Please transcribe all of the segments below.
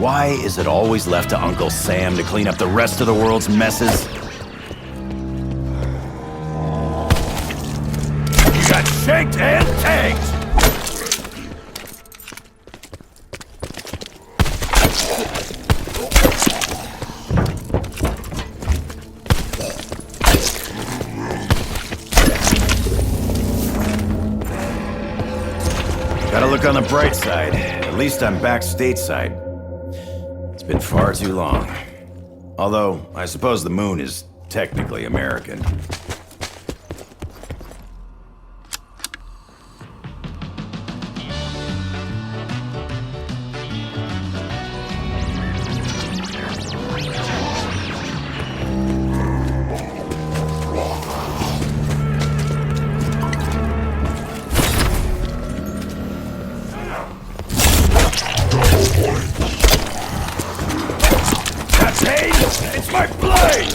Why is it always left to Uncle Sam to clean up the rest of the world's messes? You got shaked and tanked! Gotta look on the bright side. At least I'm back stateside. It's been far too long. Although, I suppose the moon is technically American. It's my blade!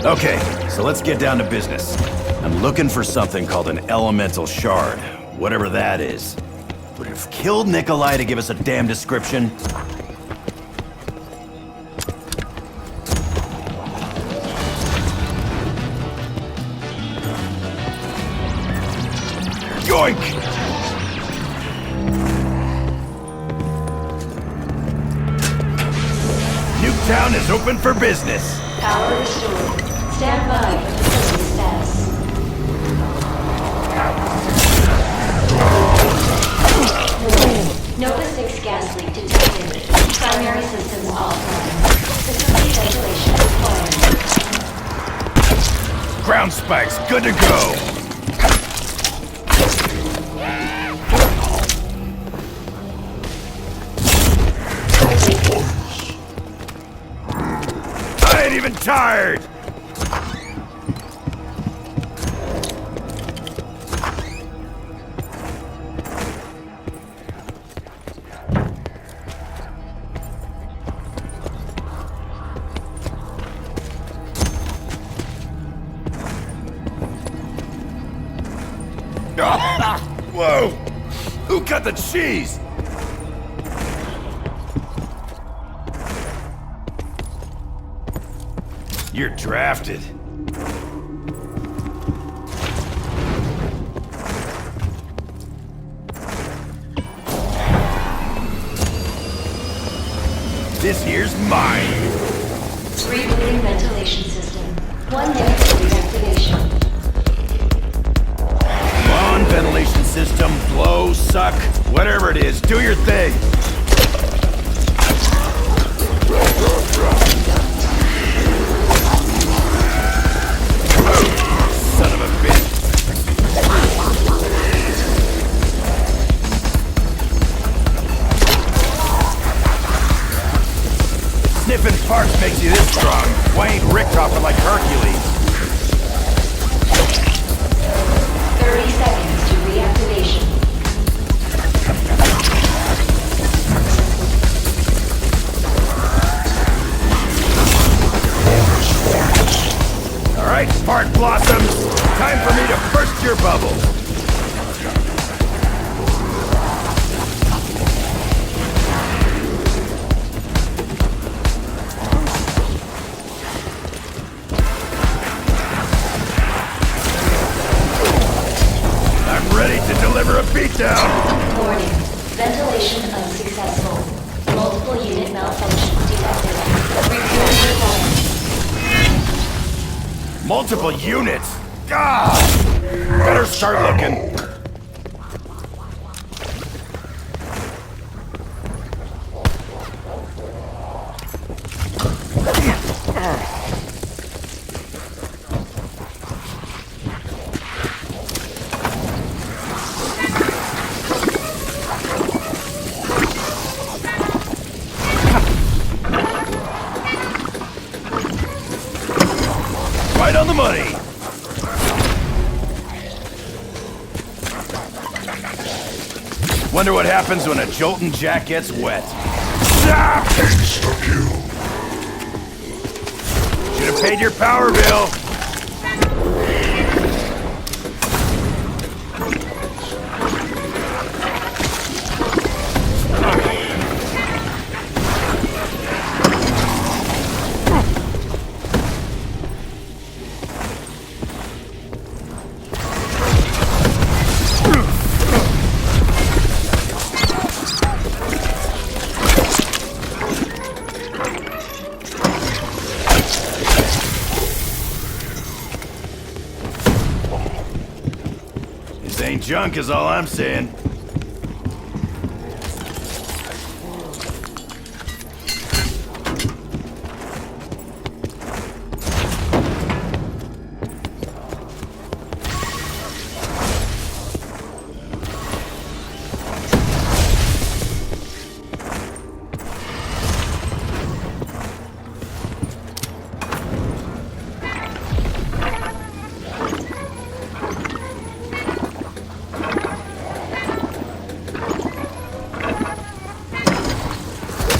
Okay, so let's get down to business. I'm looking for something called an elemental shard, whatever that is. Would it have killed Nikolai to give us a damn description? Yoink! Nuketown is open for business. Power restored. Stand by for facility status. Nova 6 gas leak detected. Primary systems offline. Facility ventilation required. Ground spikes, good to go. I ain't even tired! Whoa! Who cut the cheese? You're drafted. This here's mine. Rebooting ventilation system. 1 minute to reactivation. Come on, ventilation system, blow, suck, whatever it is, do your thing. Son of a bitch. Sniffing parts makes you this strong. Why ain't Richtofer like Hercules? 30 seconds to reactivation. All right, spark blossoms. Time for me to burst your bubble. I'm ready to deliver a beatdown. Warning. Ventilation unsuccessful. Multiple unit malfunctions detected. Refueling required. Multiple units? God! Better start looking. Right on the money! Wonder what happens when a Jolton Jack gets wet. Insta-kill. Should have paid your power bill. ain't junk is all I'm saying.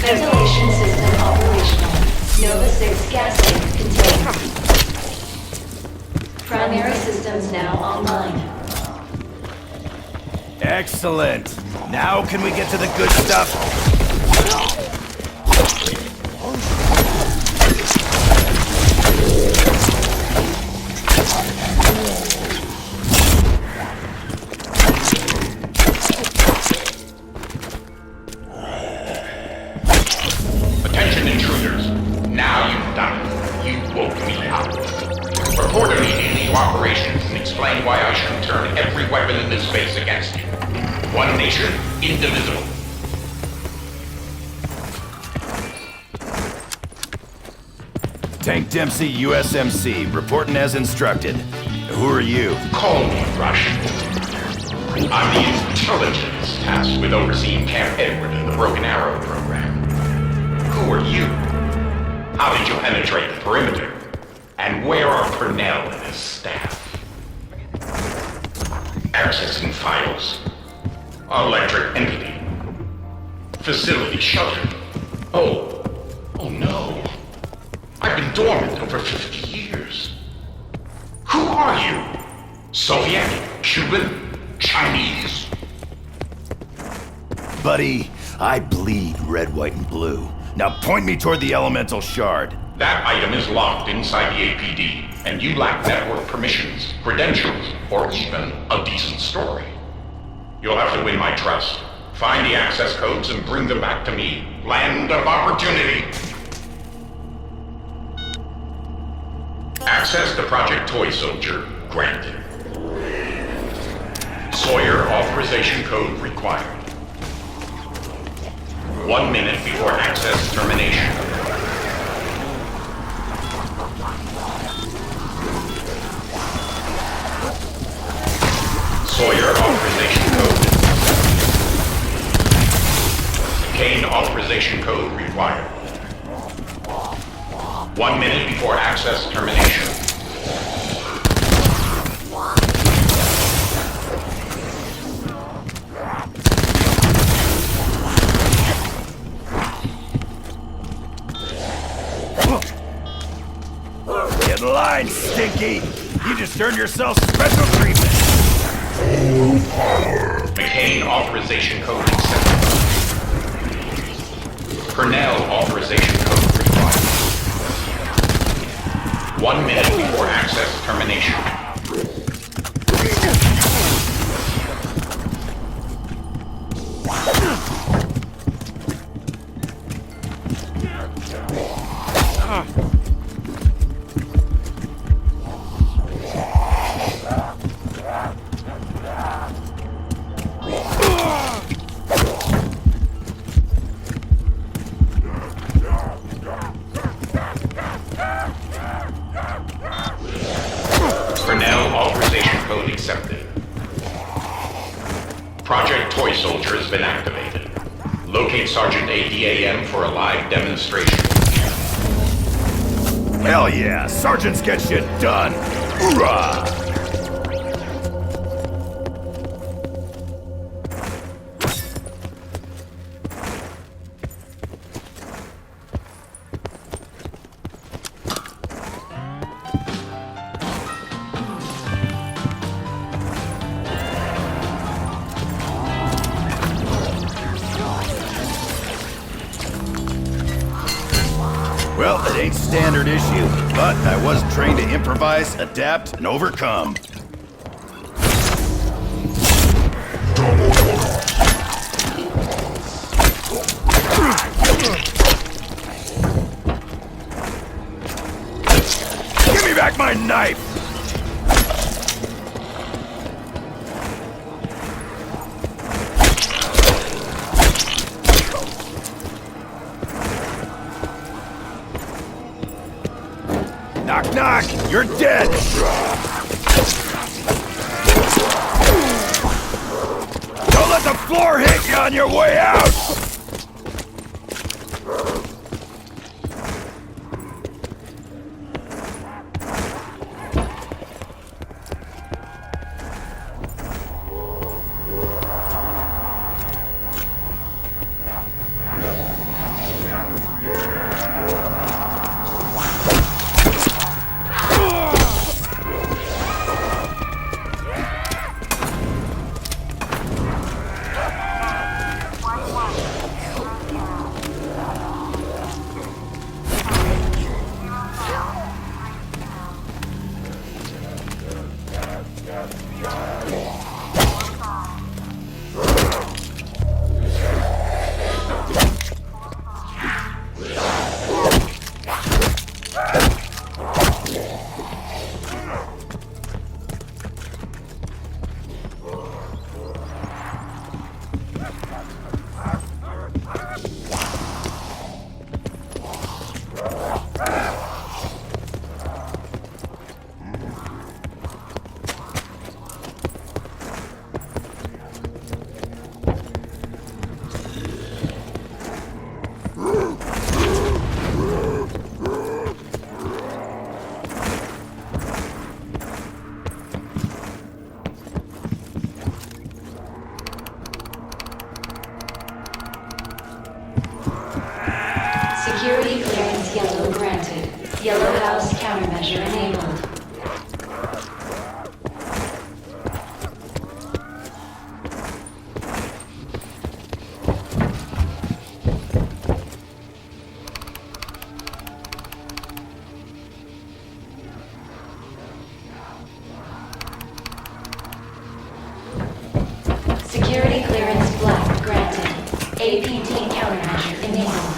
Ventilation system operational. Nova 6 gas tank contained. Primary systems now online. Excellent. Now can we get to the good stuff? Attention intruders. Now you've done it. You woke me up. Report immediately to operations and explain why I should turn every weapon in this base against you. One nation, indivisible. Tank Dempsey, USMC, reporting as instructed. Who are you? Call me Rush. I'm the intelligence tasked with overseeing Camp Edward and the Broken Arrow program. Who are you? How did you penetrate the perimeter? And where are Purnell and his staff? Accessing files. Electric entity. Facility shuttered. Oh no. I've been dormant over 50 years. Who are you? Soviet? Cuban? Chinese? Buddy, I bleed red, white, and blue. Now point me toward the elemental shard. That item is locked inside the APD, and you lack network permissions, credentials, or even a decent story. You'll have to win my trust. Find the access codes and bring them back to me. Land of opportunity. Access to Project Toy Soldier granted. Sawyer authorization code required. 1 minute before access termination. Sawyer authorization code. Kane authorization code required. 1 minute before access termination. Get in line, Stinky! You just earned yourself special treatment! McCain authorization code accepted. Purnell authorization code required. 1 minute before access termination. Purnell authorization code accepted. Project Toy Soldier has been activated. Locate Sergeant ADAM for a live demonstration. Hell yeah! Sergeants get shit done! Hoorah! Well, it ain't standard issue, but I was trained to improvise, adapt, and overcome. Give me back my knife! Doc, you're dead! Don't let the floor hit you on your way out! Security clearance yellow granted. Yellow House countermeasure enabled. Security clearance black granted. APD countermeasure enabled.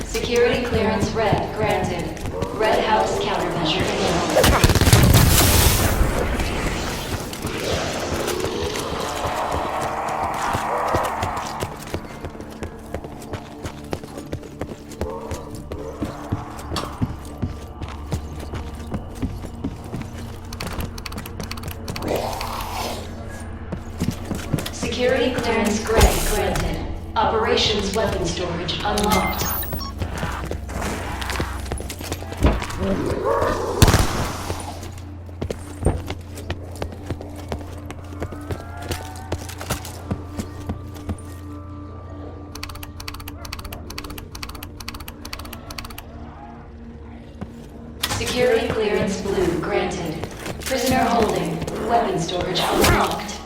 Security clearance red granted. Red House countermeasure enabled. Security clearance gray granted. Operations weapon storage unlocked. Security clearance blue granted. Prisoner holding. Weapon storage unlocked.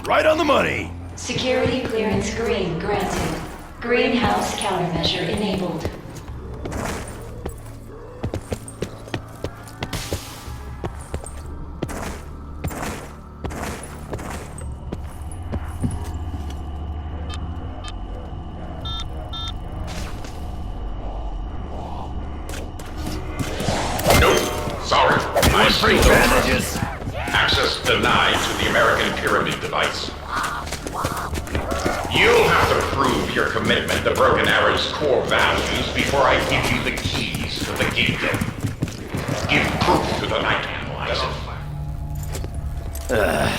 Right on the money! Security clearance green granted. Greenhouse countermeasure enabled. Nope. Sorry. I Free still don't bandages! trust. Access denied to the American Pyramid device. You'll have to prove your commitment to Broken Arrow's core values before I give you the keys to the kingdom. Give proof to the Night Analyzer.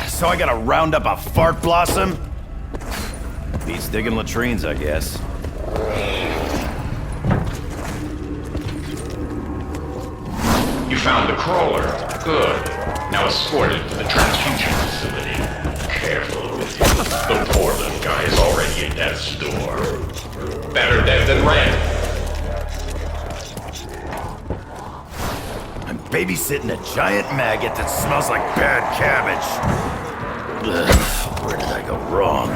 So I gotta round up a fart blossom? Beats digging latrines, I guess. You found the crawler. Good. Now escort it to the transfusion facility. Careful with him. The poor little guy is already at death's door. Better dead than red. I'm babysitting a giant maggot that smells like bad cabbage. Ugh, where did I go wrong?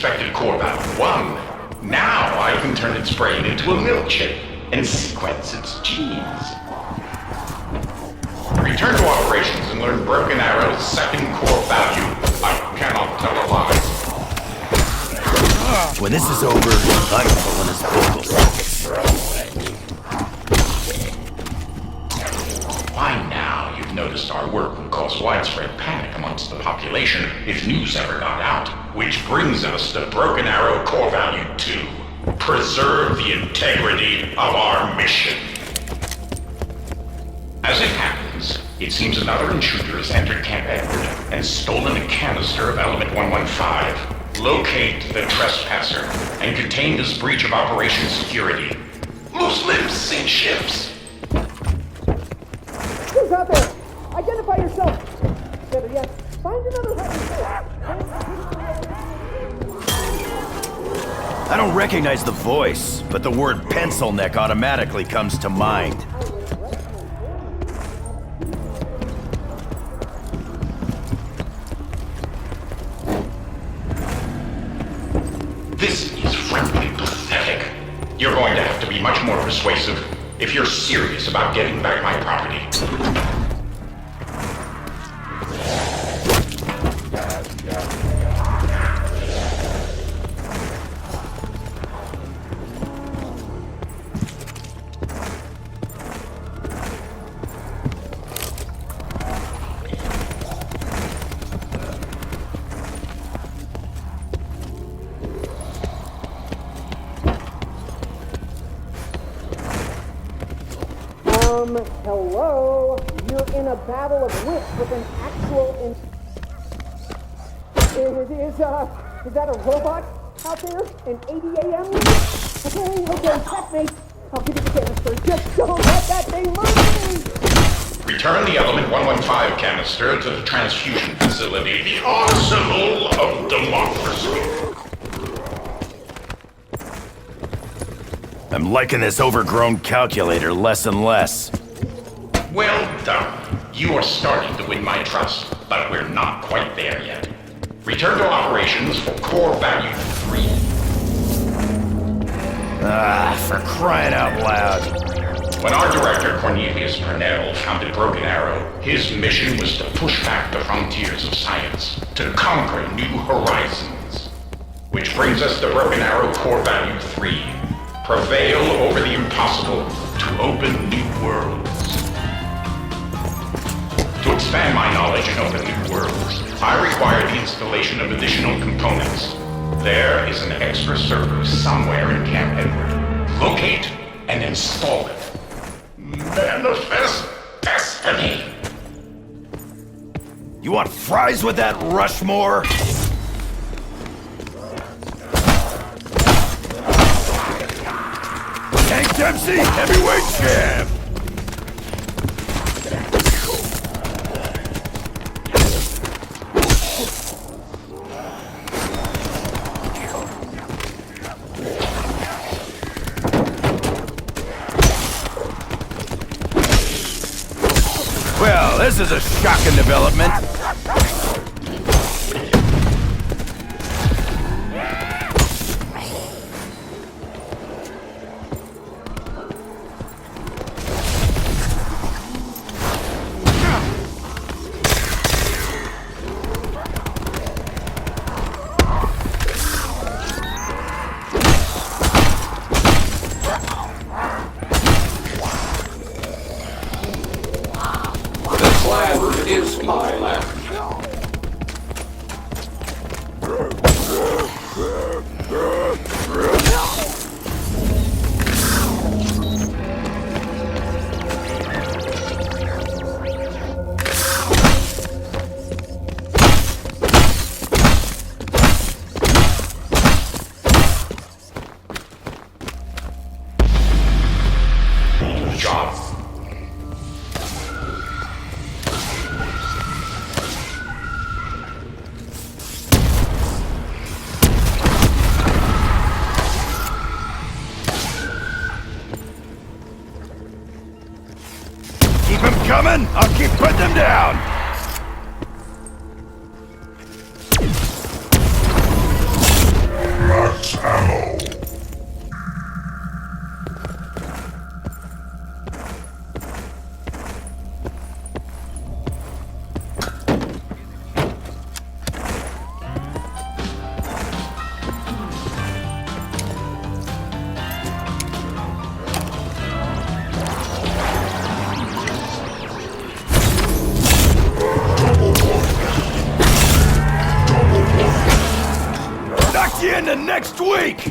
suspected core value 1. Now I can turn its brain into a milkshake and sequence its genes. Return to operations and learn Broken Arrow's second core value. I cannot tell a lie. When this is over, I'm pulling his vocal sockets. By now, you've noticed our work would cause widespread panic amongst the population if news ever got out. Which brings us to Broken Arrow core value 2. Preserve the integrity of our mission. As it happens, it seems another intruder has entered Camp Edward and stolen a canister of Element 115. Locate the trespasser and contain this breach of operation security. Loose lips sink ships. Who's out there? Identify yourself. Better yet, find another hiding place. I don't recognize the voice, but the word pencil neck automatically comes to mind. This is frankly pathetic. You're going to have to be much more persuasive if you're serious about getting back my property. Hello? You're in a battle of wits with an actual Is that a robot out there? An ADAM? Okay, checkmate. I'll give you the canister. Just don't let that thing move me! Return the Element 115 canister to the transfusion facility, the arsenal of democracy. I'm liking this overgrown calculator less and less. Well done. You are starting to win my trust, but we're not quite there yet. Return to operations for core value 3. Ah, for crying out loud. When our director, Cornelius Purnell, founded Broken Arrow, his mission was to push back the frontiers of science, to conquer new horizons. Which brings us to Broken Arrow core value 3. Prevail over the impossible to open new worlds. To expand my knowledge and open new worlds, I require the installation of additional components. There is an extra server somewhere in Camp Edward. Locate and install it. Manifest destiny. You want fries with that, Rushmore? Hank Dempsey, heavyweight champ! Well, this is a shocking development. Is my land. Job. Keep them coming, I'll keep putting them down! next week!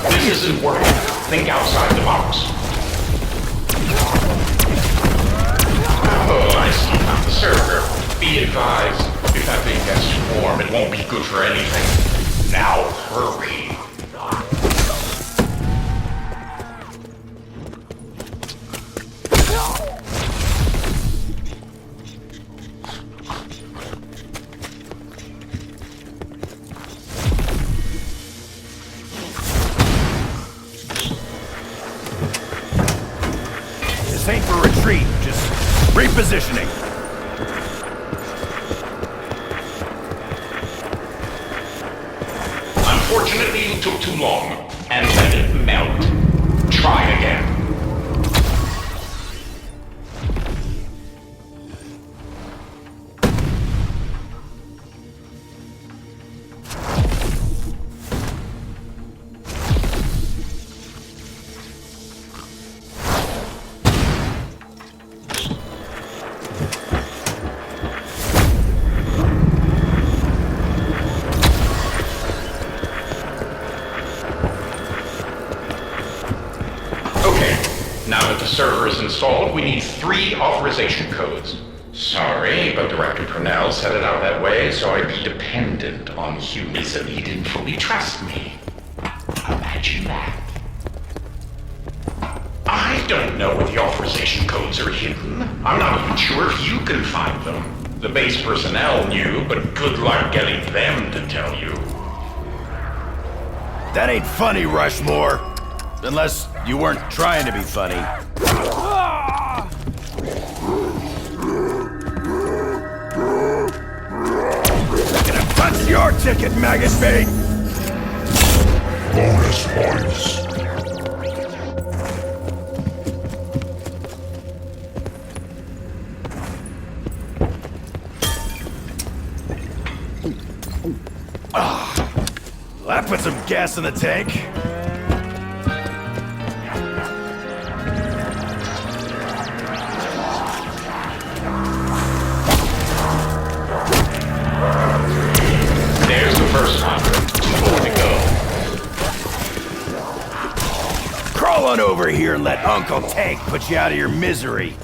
This isn't working. Think outside the box. Oh, I see. Not the server. Be advised, if that thing gets warm, it won't be good for anything. Now, hurry. This ain't for retreat, just repositioning. Unfortunately, you took too long, and let it melt. Try again. Now that the server is installed, we need 3 authorization codes. Sorry, but Director Purnell set it out that way, so I'd be dependent on humans and he didn't fully trust me. Imagine that. I don't know where the authorization codes are hidden. I'm not even sure if you can find them. The base personnel knew, but good luck getting them to tell you. That ain't funny, Rushmore. Unless you weren't trying to be funny. Gonna punch your ticket, maggot bait! Bonus points. That put some gas in the tank. There's the first one. 2 more to go. Crawl on over here and let Uncle Tank put you out of your misery.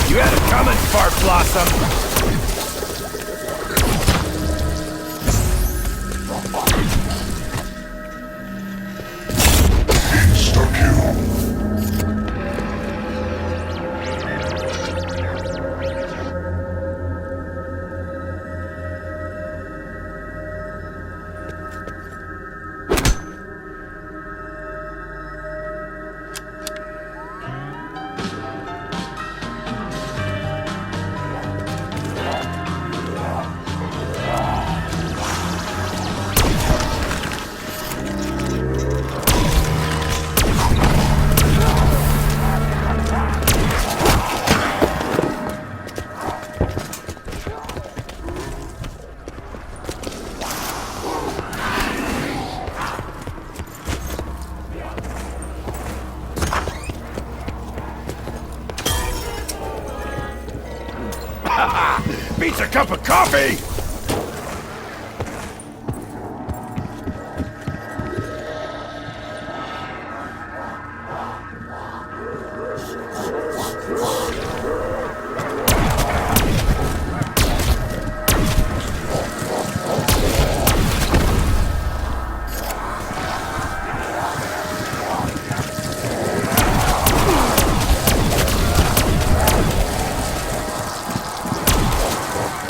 You had it coming, Spark Blossom. Insta-kill. Beats a cup of coffee!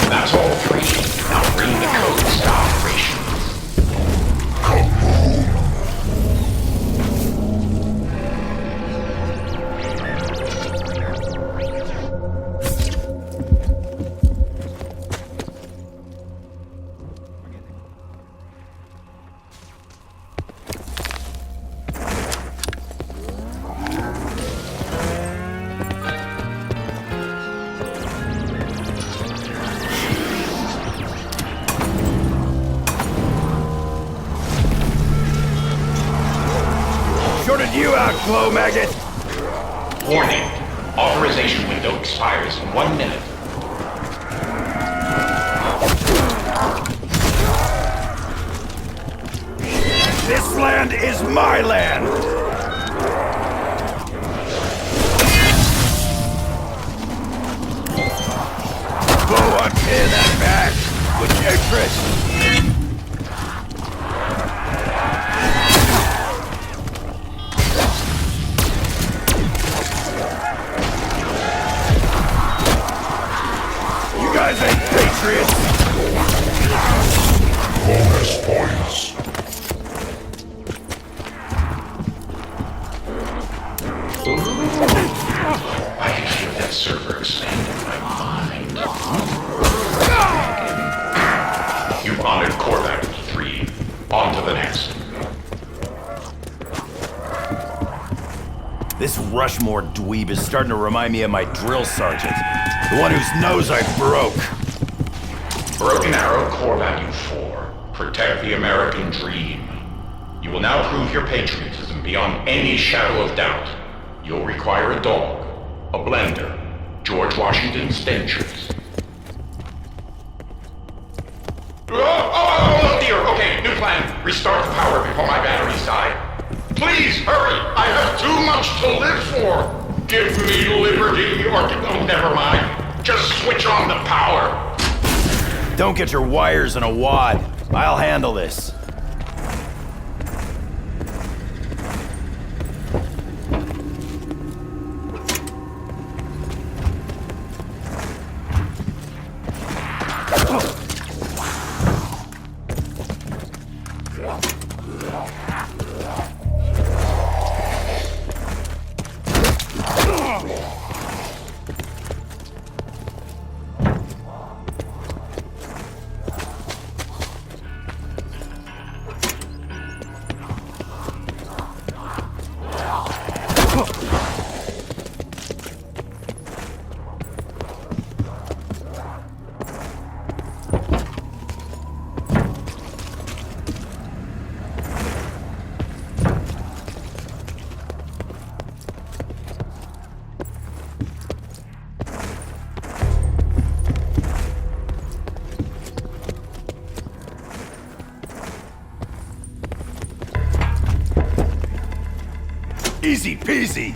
That's all glow maggot! Warning. Authorization window expires in 1 minute. This land is my land! Go on, tear that back with hatred! You guys ain't patriots! Bonus points. I can feel that server expand in my mind. You've honored core value 3. On to the next. This Rushmore dweeb is starting to remind me of my drill sergeant. The one whose nose I broke. Broken Arrow core value 4. Protect the American dream. You will now prove your patriotism beyond any shadow of doubt. You'll require a dog, a blender, George Washington's dentures. Oh dear, okay, new plan. Restart the power before my batteries die. Please, hurry! I have too much to live for! Give me liberty, or... Oh, never mind. Just switch on the power. Don't get your wires in a wad. I'll handle this. Easy peasy!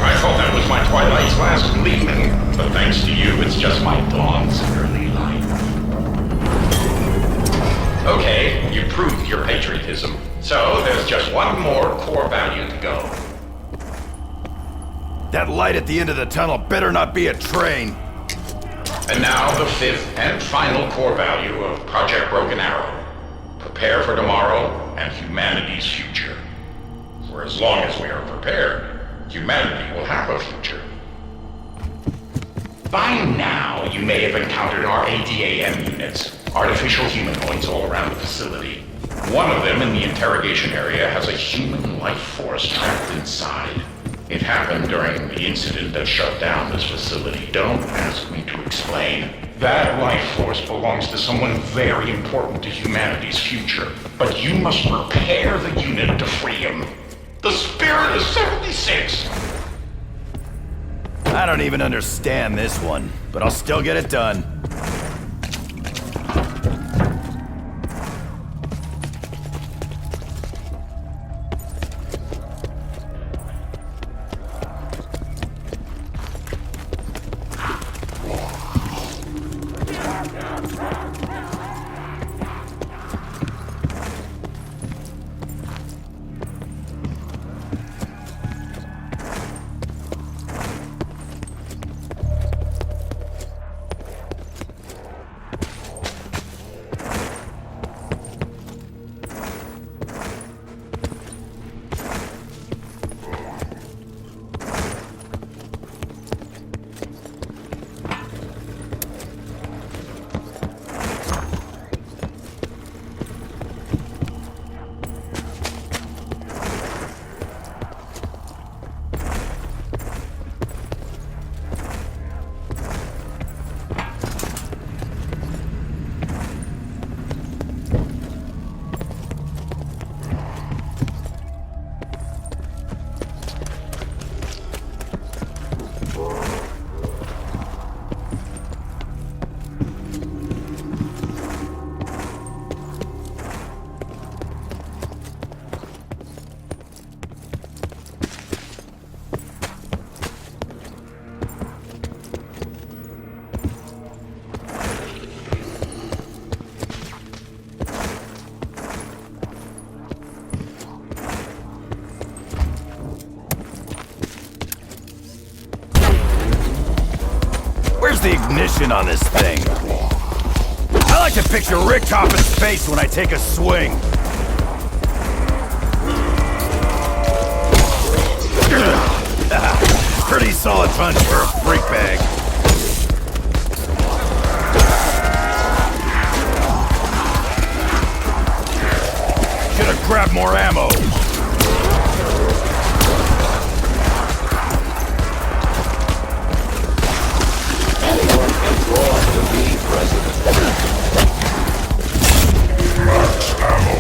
I thought that was my Twilight's last gleaming, but thanks to you, it's just my dawn's early light. Okay, you proved your patriotism, so there's just one more core value to go. That light at the end of the tunnel better not be a train. And now the fifth and final core value of Project Broken Arrow. Prepare for tomorrow and humanity's future. For as long as we are prepared, humanity will have a future. By now, you may have encountered our ADAM units, artificial humanoids all around the facility. One of them in the interrogation area has a human life force trapped inside. It happened during the incident that shut down this facility. Don't ask me to explain. That life force belongs to someone very important to humanity's future. But you must prepare the unit to free him. The Spirit of 76! I don't even understand this one, but I'll still get it done. the ignition on this thing? I like to picture Rick Toppin's face when I take a swing. Pretty solid punch for a freak bag. Should've grabbed more ammo. Anyone can draw to be president. Max ammo.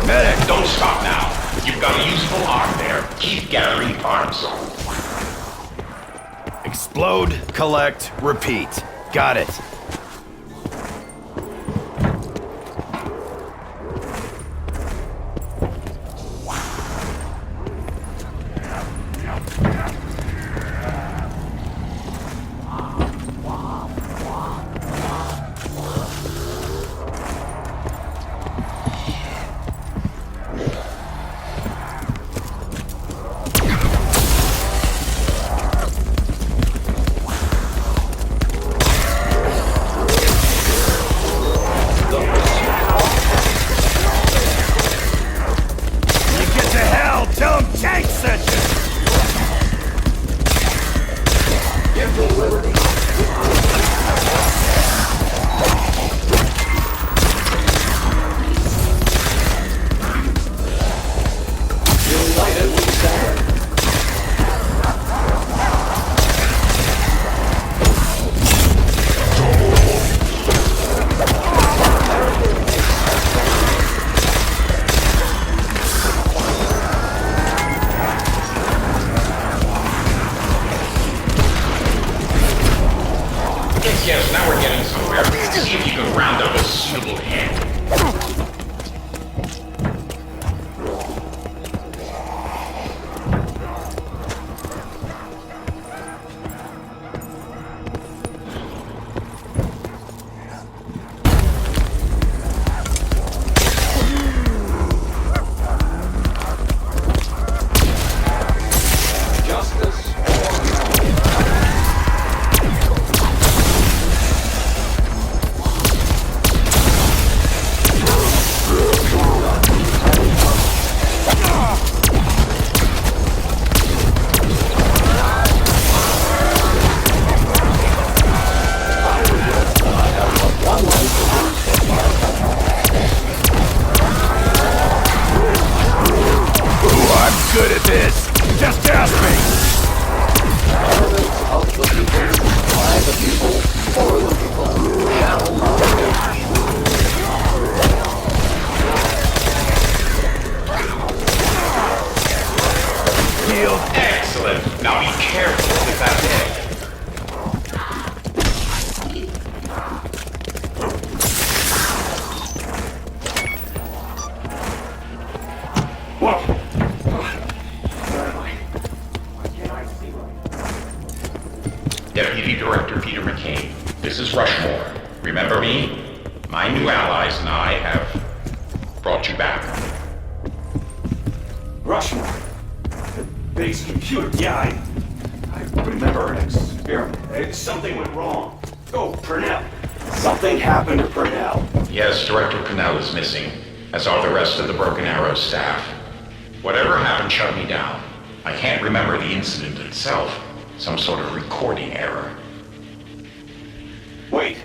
Medic! Don't stop now. You've got a useful arm there. Keep gathering parts. Explode, collect, repeat. Got it. Yes, now we're getting somewhere. See if you can round up a suitable head. Good at this. Just ask me. Of the people, by the people, for the people, shall not perish. Healed. Excellent. Now be careful with that head. Deputy Director Peter McCain, this is Rushmore. Remember me? My new allies and I have brought you back. Rushmore. The base computer. Yeah, I remember an experiment. Something went wrong. Oh, Purnell. Something happened to Purnell. Yes, Director Purnell is missing, as are the rest of the Broken Arrow staff. Whatever happened shut me down. I can't remember the incident itself. Some sort of recording error. Wait,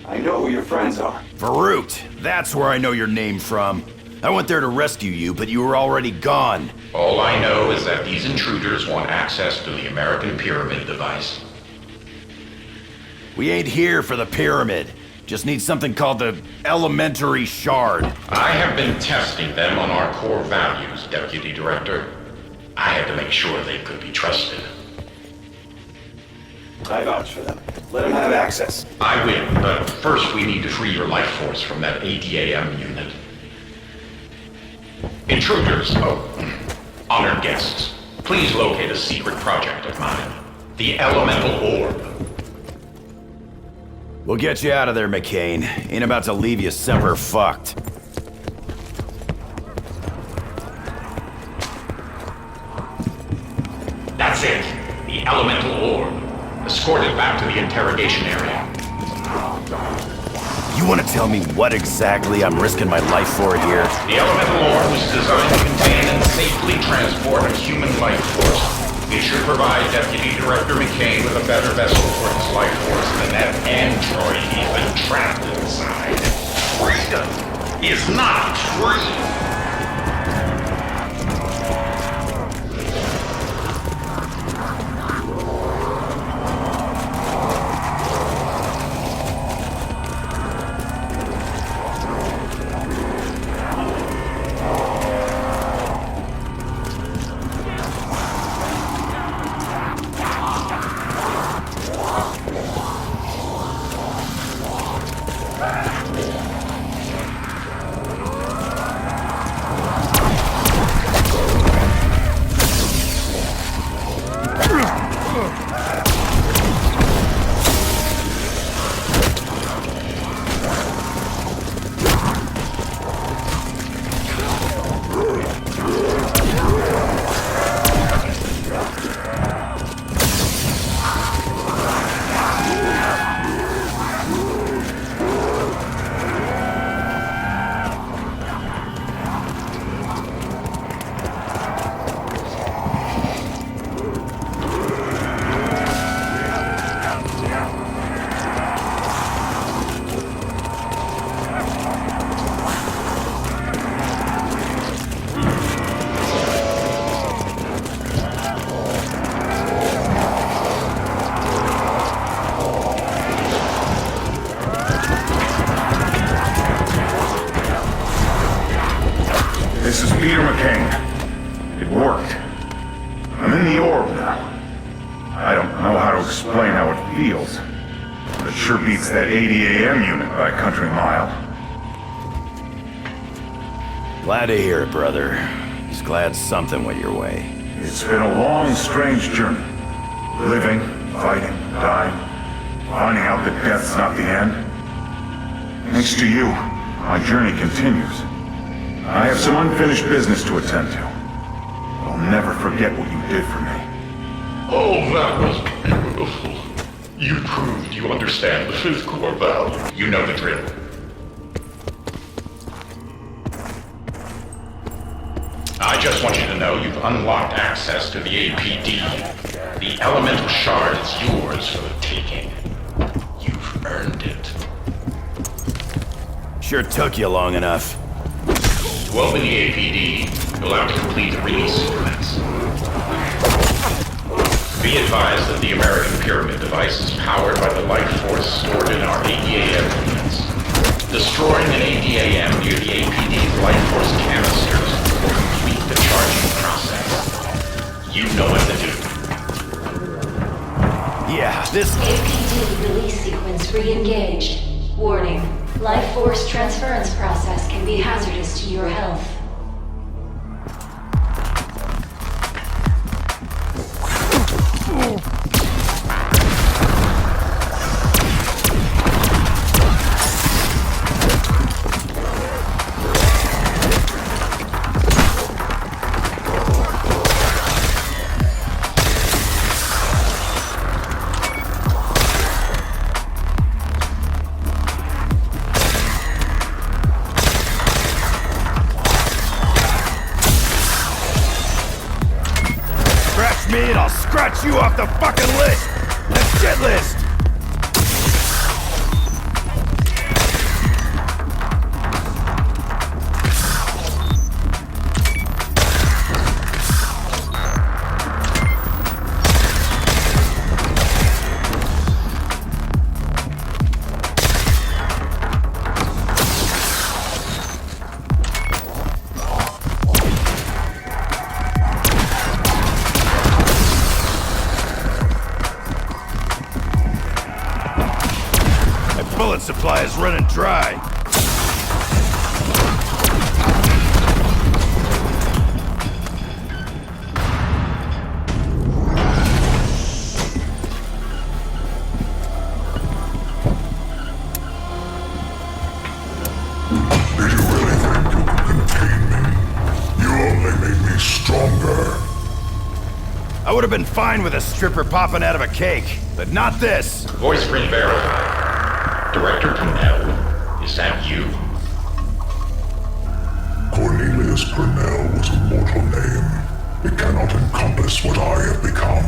I know who your friends are. Varut. That's where I know your name from. I went there to rescue you, but you were already gone. All I know is that these intruders want access to the American Pyramid device. We ain't here for the pyramid. Just need something called the Elementary Shard. I have been testing them on our core values, Deputy Director. I had to make sure they could be trusted. I vouch for them. Let them have access. I will, but first we need to free your life force from that ADAM unit. Intruders, honored guests, please locate a secret project of mine. The Elemental Orb. We'll get you out of there, McCain. Ain't about to leave you semper fucked. the elemental orb. Escort it back to the interrogation area. You want to tell me what exactly I'm risking my life for here? The elemental orb was designed to contain and safely transport a human life force. It should provide Deputy Director McCain with a better vessel for his life force than that android he's been trapped inside. Freedom is not free. This is Peter McCain. It worked. I'm in the orb now. I don't know how to explain how it feels, but it sure beats that 80 AM unit by a country mile. Glad to hear it, brother. Just glad something went your way. It's been a long, strange journey. Living, fighting, dying, finding out that death's not the end. Thanks to you, my journey continues. I have some unfinished business to attend to. I'll never forget what you did for me. Oh, that was beautiful. You proved you understand the fifth core value. You know the drill. I just want you to know you've unlocked access to the APD. The elemental shard is yours for the taking. You've earned it. Sure took you long enough. To open the APD, you'll have to complete the release sequence. Be advised that the American Pyramid device is powered by the life force stored in our ADAM units. Destroying an ADAM near the APD's life force canisters will complete the charging process. You know what to do. Yeah, this... APD release sequence re-engaged. Warning. Life force transference process can be hazardous to your health. Me and I'll scratch you off the fucking list! The shit list! Bullet supply is running dry. Do you really think you can contain me? You only made me stronger. I would have been fine with a stripper popping out of a cake, but not this. Voice re-verified. Director Purnell, is that you? Cornelius Purnell was a mortal name. It cannot encompass what I have become.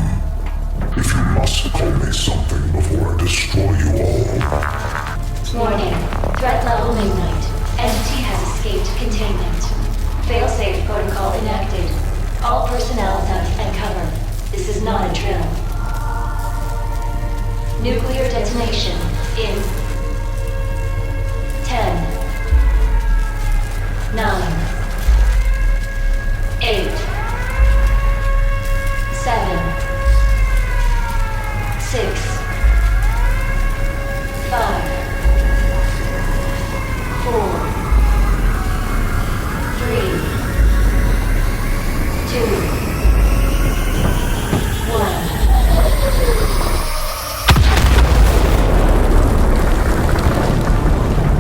If you must call me something before I destroy you all. Warning. Threat level midnight. Entity has escaped containment. Failsafe protocol enacted. All personnel duck and cover. This is not a drill. Nuclear detonation in 10, 9, 8, 7, 6, 5, 4, 3, 2, 1.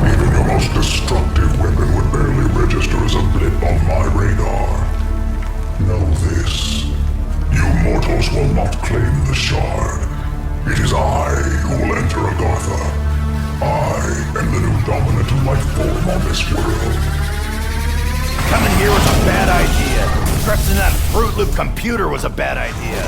Even your most destructive weapon would barely register as a blip on my radar. Know this. You mortals will not claim the shard. It is I who will enter Agartha. I am the new dominant life form on this world. Coming here was a bad idea. Corrupting that Fruit Loop computer was a bad idea.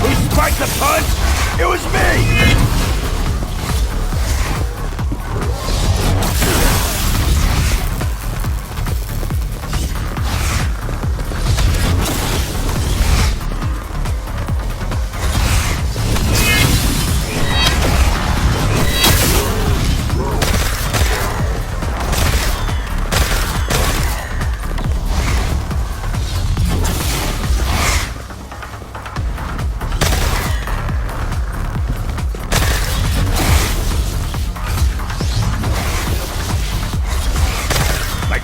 Who spiked the punch? It was me!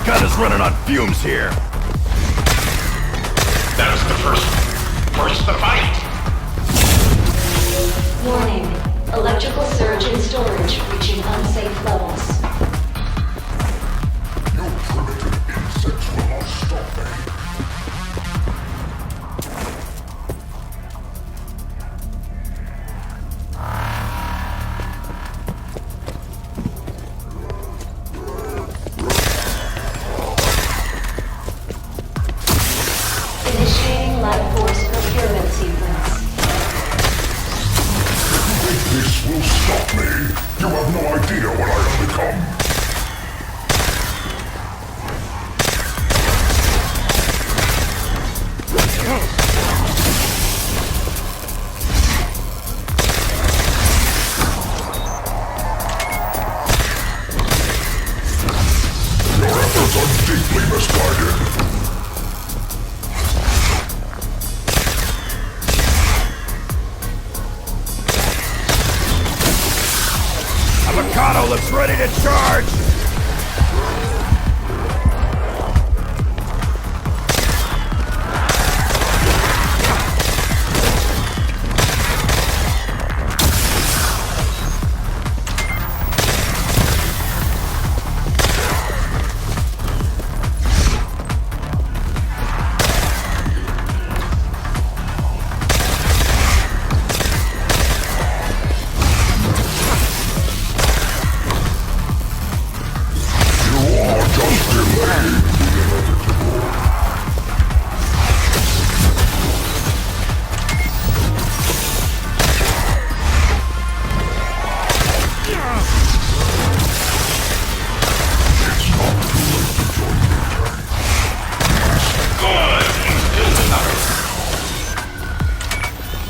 Gun is running on fumes here. That was the first the fight. Warning. Electrical surge in storage reaching unsafe levels. You primitive insects will not stop me. Initiating life force procurement sequence. This will stop me. You have no idea what I have become. Your efforts are deeply misguided. Avocado looks ready to charge!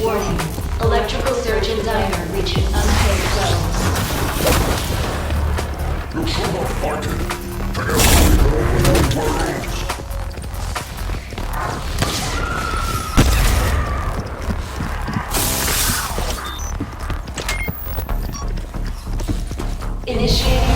Warning. Electrical surge in diner reaching unsafe levels. You shall not fight it. Together we can open new worlds. Initiating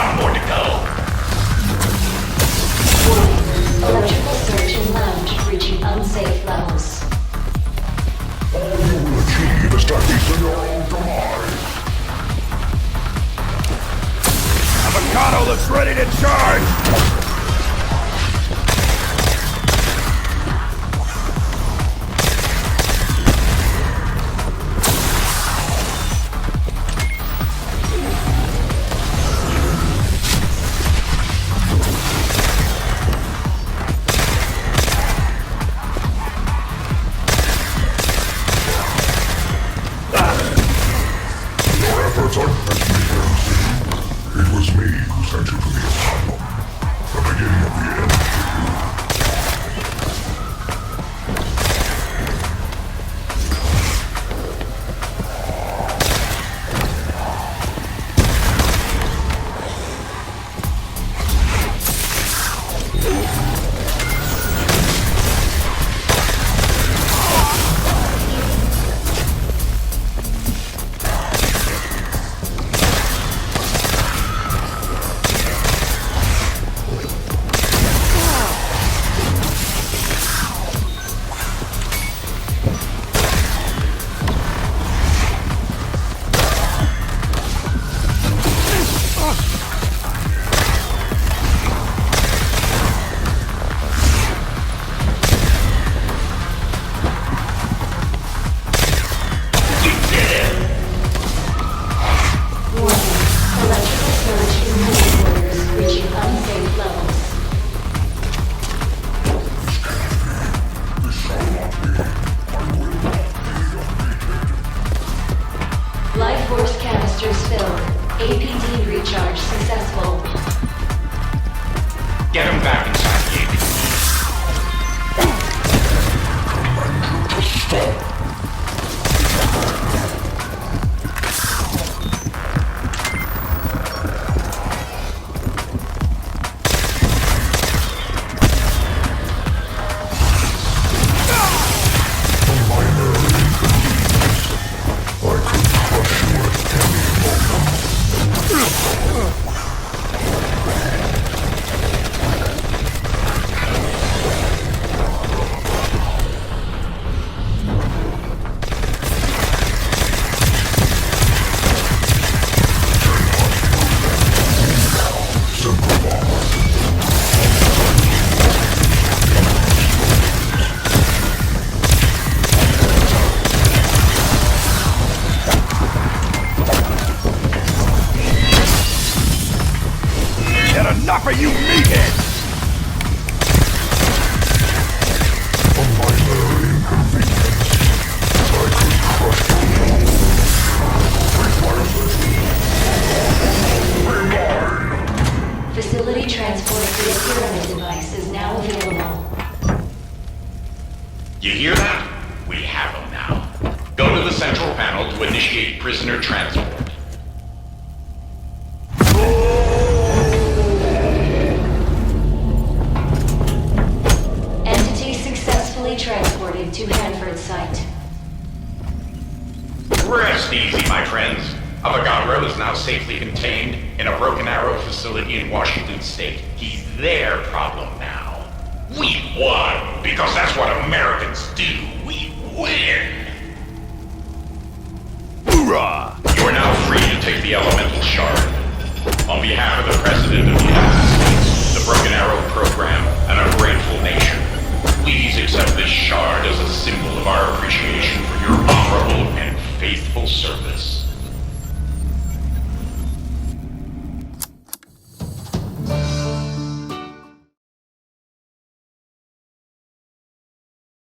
One more to go. Warning. Electrical surge in lounge reaching unsafe levels. All you will achieve is to hasten your own demise. Avocado looks ready to charge! Your efforts are best me, MC. It was me who sent you to the asylum. The beginning of the end for you. Warning. Electrical surge in living quarters reaching unsafe levels. Life force canisters filled. APD recharge successful. Get him back inside the APD. Get enough of you meatheads! A minor inconvenience. I could crush you. Rewind. Facility transport for the pyramid device is now available. You hear that? We have him now. Go to the central panel to initiate prisoner transport. Entity successfully transported to Hanford site. Rest easy, my friends. Avogadro is now safely contained in a Broken Arrow facility in Washington State. He's their problem now. We won, because that's what Americans do. We win! Hoorah!